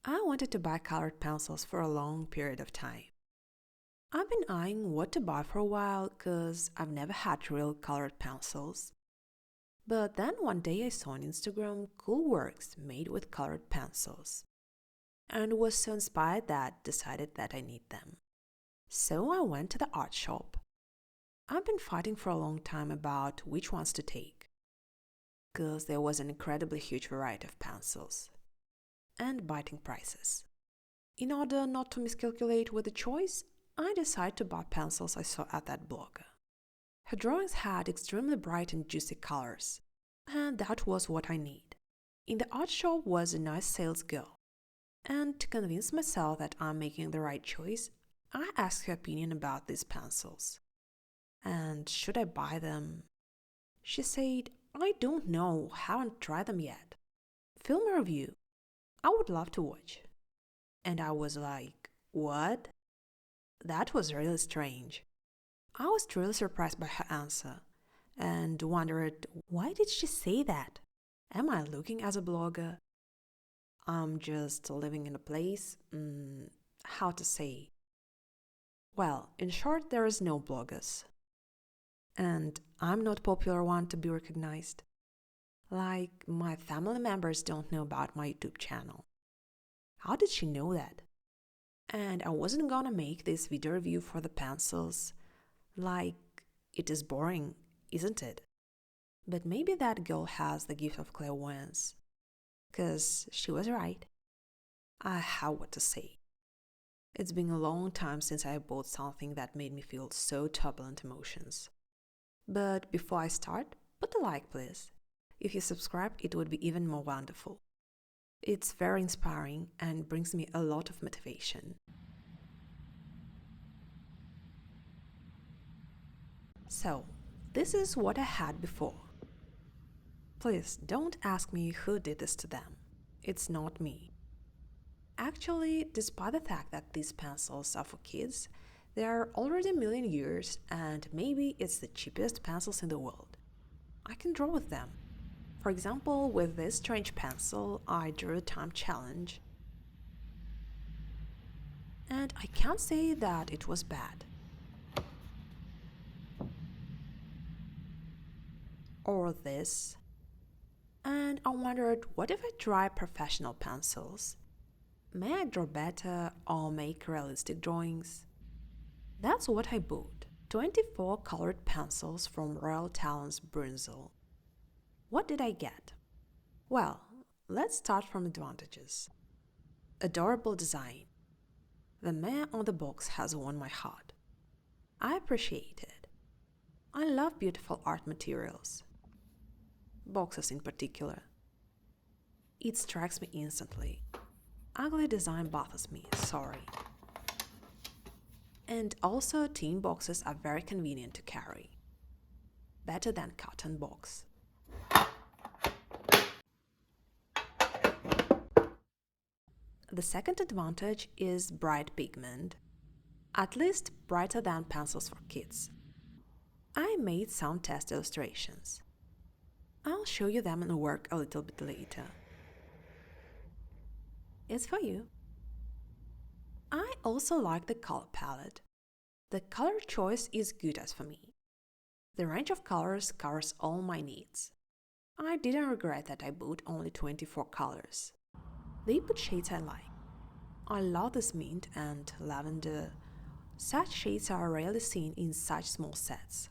I wanted to buy colored pencils for a long period of time. I've been eyeing what to buy for a while because I've never had real colored pencils. But then one day I saw on Instagram cool works made with colored pencils and was so inspired that decided that I need them. So I went to the art shop. I've been fighting for a long time about which ones to take because there was an incredibly huge variety of pencils and biting prices. In order not to miscalculate with the choice, I decided to buy pencils I saw at that blogger. Her drawings had extremely bright and juicy colors, and that was what I need. In the art shop was a nice sales girl, and to convince myself that I'm making the right choice, I asked her opinion about these pencils. And should I buy them? She said, I don't know, haven't tried them yet. Film a review. I would love to watch. And I was like, what? That was really strange. I was truly surprised by her answer and wondered, why did she say that? Am I looking as a blogger? I'm just living in a place? How to say? Well, in short, there is no bloggers. And I'm not popular one to be recognized. Like, my family members don't know about my YouTube channel. How did she know that? And I wasn't gonna make this video review for the pencils. Like, it is boring, isn't it? But maybe that girl has the gift of clairvoyance. 'Cause she was right. I have what to say. It's been a long time since I bought something that made me feel so turbulent emotions. But before I start, put a like please. If you subscribe, it would be even more wonderful. It's very inspiring and brings me a lot of motivation. So, this is what I had before. Please don't ask me who did this to them. It's not me. Actually, despite the fact that these pencils are for kids, they are already a million years and maybe it's the cheapest pencils in the world. I can draw with them. For example, with this strange pencil, I drew a time challenge. And I can't say that it was bad. Or this. And I wondered, what if I try professional pencils? May I draw better or make realistic drawings? That's what I bought. 24 colored pencils from Royal Talens Brunswick. What did I get? Well, let's start from advantages. Adorable design. The man on the box has won my heart. I appreciate it. I love beautiful art materials. Boxes in particular. It strikes me instantly. Ugly design bothers me, sorry. And also, tin boxes are very convenient to carry. Better than cotton box. The second advantage is bright pigment. At least brighter than pencils for kids. I made some test illustrations. I'll show you them in work a little bit later. It's for you. I also like the color palette. The color choice is good as for me. The range of colors covers all my needs. I didn't regret that I bought only 24 colors. They put shades I like. I love this mint and lavender. Such shades are rarely seen in such small sets.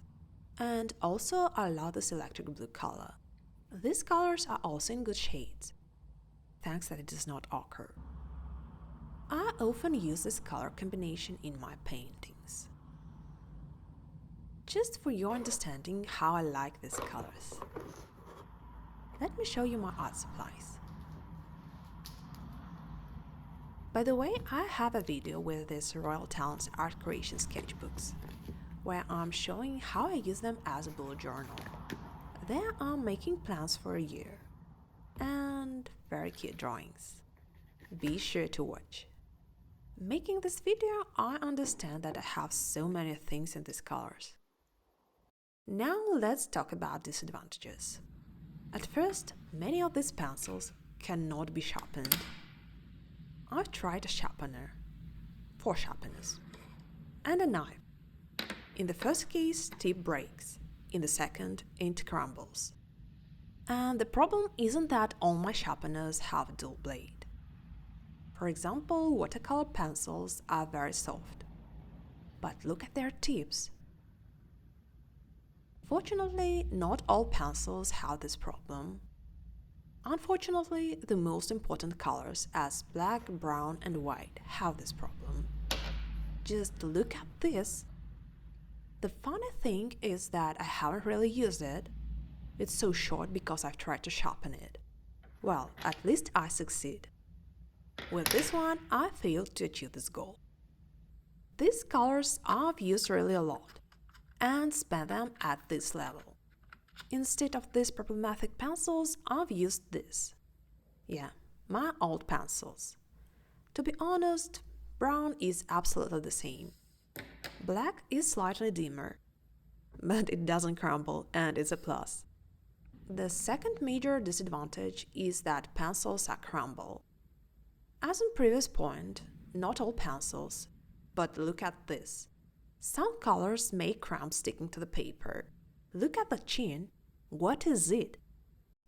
And also I love this electric blue color. These colors are also in good shades. Thanks that it does not occur. I often use this color combination in my paintings. Just for your understanding how I like these colors. Let me show you my art supplies. By the way, I have a video with these Royal Talens art creation sketchbooks, where I'm showing how I use them as a bullet journal. There I'm making plans for a year. And very cute drawings. Be sure to watch. Making this video, I understand that I have so many things in these colors. Now let's talk about disadvantages. At first, many of these pencils cannot be sharpened. I've tried a sharpener, 4 sharpeners, and a knife. In the first case, tip breaks. In the second, it crumbles. And the problem isn't that all my sharpeners have a dual blade. For example, watercolor pencils are very soft. But look at their tips. Fortunately, not all pencils have this problem. Unfortunately, the most important colors as black, brown, and white have this problem. Just look at this. The funny thing is that I haven't really used it. It's so short because I've tried to sharpen it. Well, at least I succeed. With this one, I failed to achieve this goal. These colors I've used really a lot and spent them at this level. Instead of these problematic pencils, I've used this. Yeah, my old pencils. To be honest, brown is absolutely the same. Black is slightly dimmer, but it doesn't crumble and is a plus. The second major disadvantage is that pencils are crumble. As in previous point, not all pencils, but look at this. Some colors make crumbs sticking to the paper. Look at the chin. What is it?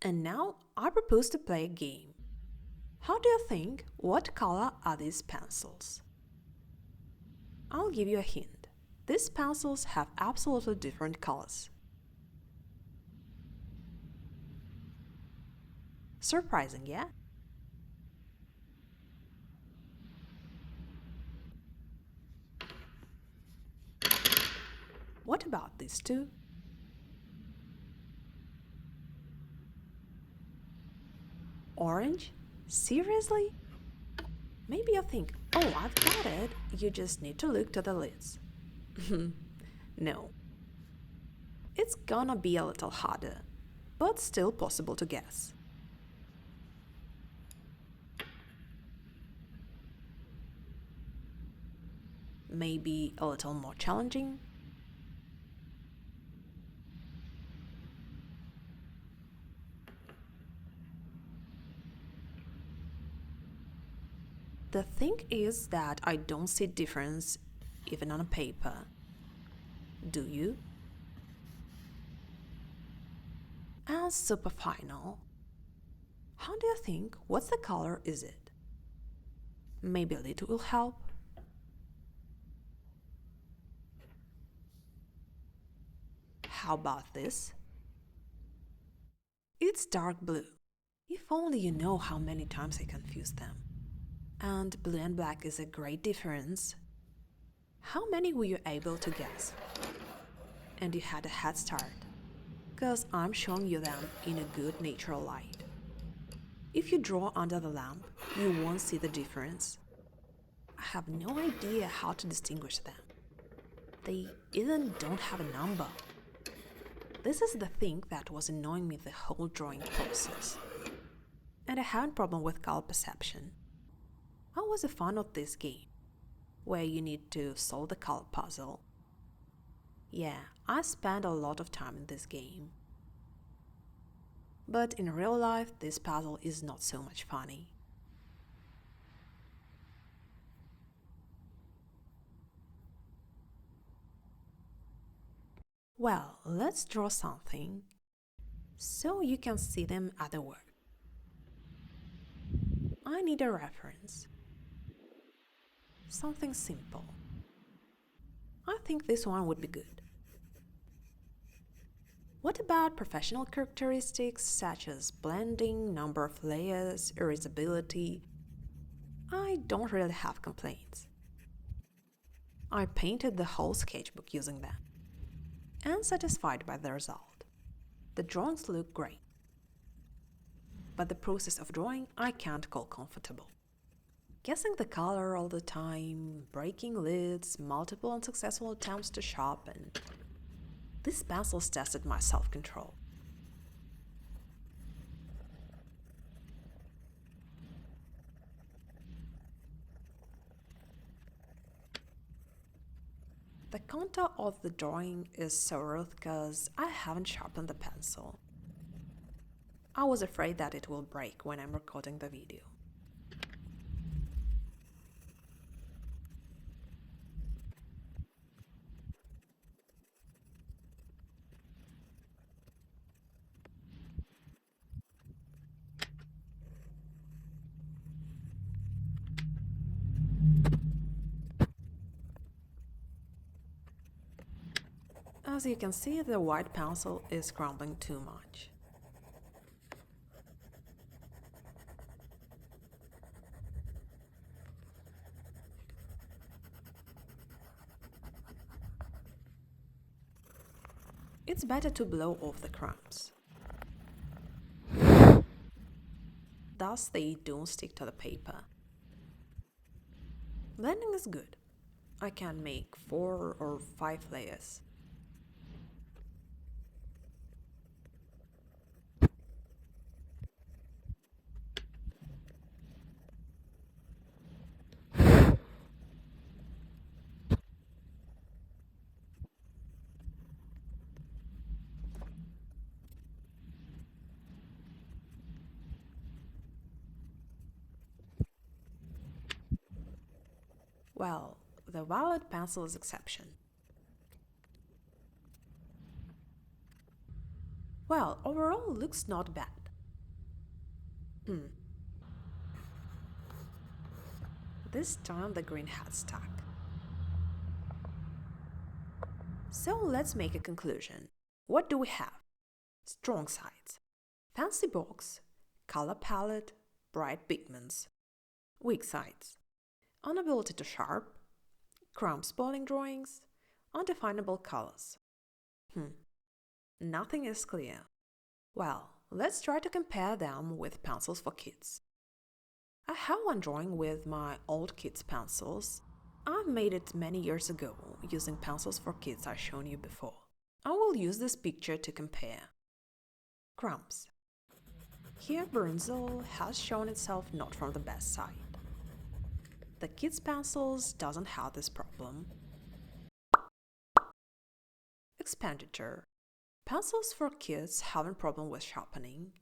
And now I propose to play a game. How do you think? What color are these pencils? I'll give you a hint. These pencils have absolutely different colors. Surprising, yeah? What about these two? Orange? Seriously? Maybe you think, oh, I've got it, you just need to look to the lids. No. It's gonna be a little harder, but still possible to guess. Maybe a little more challenging? The thing is that I don't see difference even on a paper. Do you? And super final. How do you think? What's the color is it? Maybe a little will help. How about this? It's dark blue. If only you know how many times I confused them. And blue and black is a great difference. How many were you able to guess? And you had a head start, because I'm showing you them in a good natural light. If you draw under the lamp, you won't see the difference. I have no idea how to distinguish them. They even don't have a number. This is the thing that was annoying me the whole drawing process. And I had a problem with color perception. How was the fun of this game, where you need to solve the color puzzle? Yeah, I spent a lot of time in this game. But in real life, this puzzle is not so much funny. Well, let's draw something, so you can see them at the work. I need a reference. Something simple. I think this one would be good. What about professional characteristics such as blending, number of layers, erasability? I don't really have complaints. I painted the whole sketchbook using them, and satisfied by the result. The drawings look great. But the process of drawing I can't call comfortable. Guessing the color all the time, breaking lids, multiple unsuccessful attempts to sharpen. These pencils tested my self-control. The contour of the drawing is so rough because I haven't sharpened the pencil. I was afraid that it will break when I'm recording the video. As you can see, the white pencil is crumbling too much. It's better to blow off the crumbs. Thus they don't stick to the paper. Blending is good. I can make 4 or 5 layers. Well, the violet pencil is exception. Well, overall looks not bad. This time the green had stuck. So let's make a conclusion. What do we have? Strong sides: fancy box, color palette, bright pigments. Weak sides: inability to sharp, crumb spoiling drawings, undefinable colors. Nothing is clear. Well, let's try to compare them with pencils for kids. I have one drawing with my old kids' pencils. I've made it many years ago using pencils for kids I've shown you before. I will use this picture to compare. Crumbs. Here Brinzel has shown itself not from the best side. The kids' pencils doesn't have this problem. Expenditure. Pencils for kids have a problem with sharpening,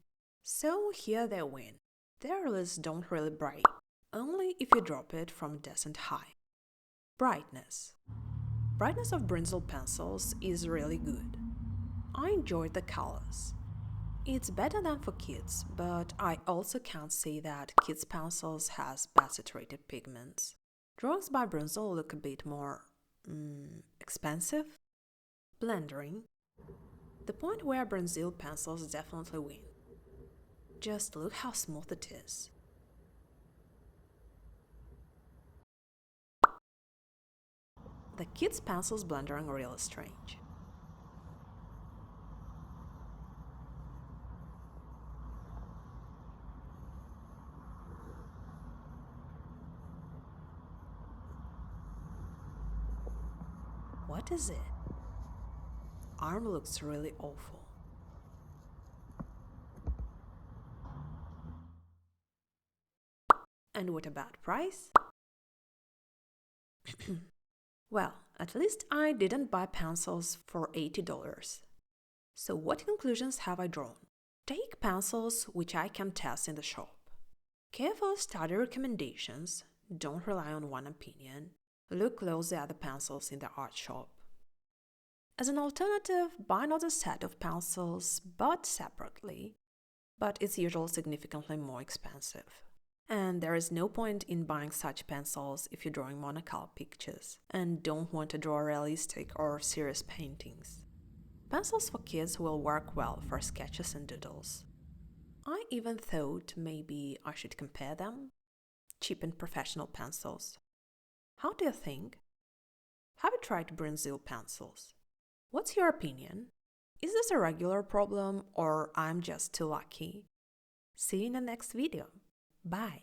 so here they win. Their lids don't really break, only if you drop it from a decent height. Brightness. Brightness of Brinzel pencils is really good. I enjoyed the colors. It's better than for kids, but I also can't say that kids' pencils has bad saturated pigments. Drawings by Brinzel look a bit more expensive. Blendering. The point where Brinzel pencils definitely win. Just look how smooth it is. The kids' pencils blendering really strange. What is it? Arm looks really awful. And what about price? Well, at least I didn't buy pencils for $80. So what conclusions have I drawn? Take pencils which I can test in the shop. Carefully study recommendations, don't rely on one opinion. Look closely at the pencils in the art shop. As an alternative, buy not a set of pencils, but separately. But it's usually significantly more expensive. And there is no point in buying such pencils if you're drawing monocolor pictures and don't want to draw realistic or serious paintings. Pencils for kids will work well for sketches and doodles. I even thought maybe I should compare them. Cheap and professional pencils. How do you think? Have you tried Brinzel pencils? What's your opinion? Is this a regular problem or I'm just too lucky? See you in the next video. Bye!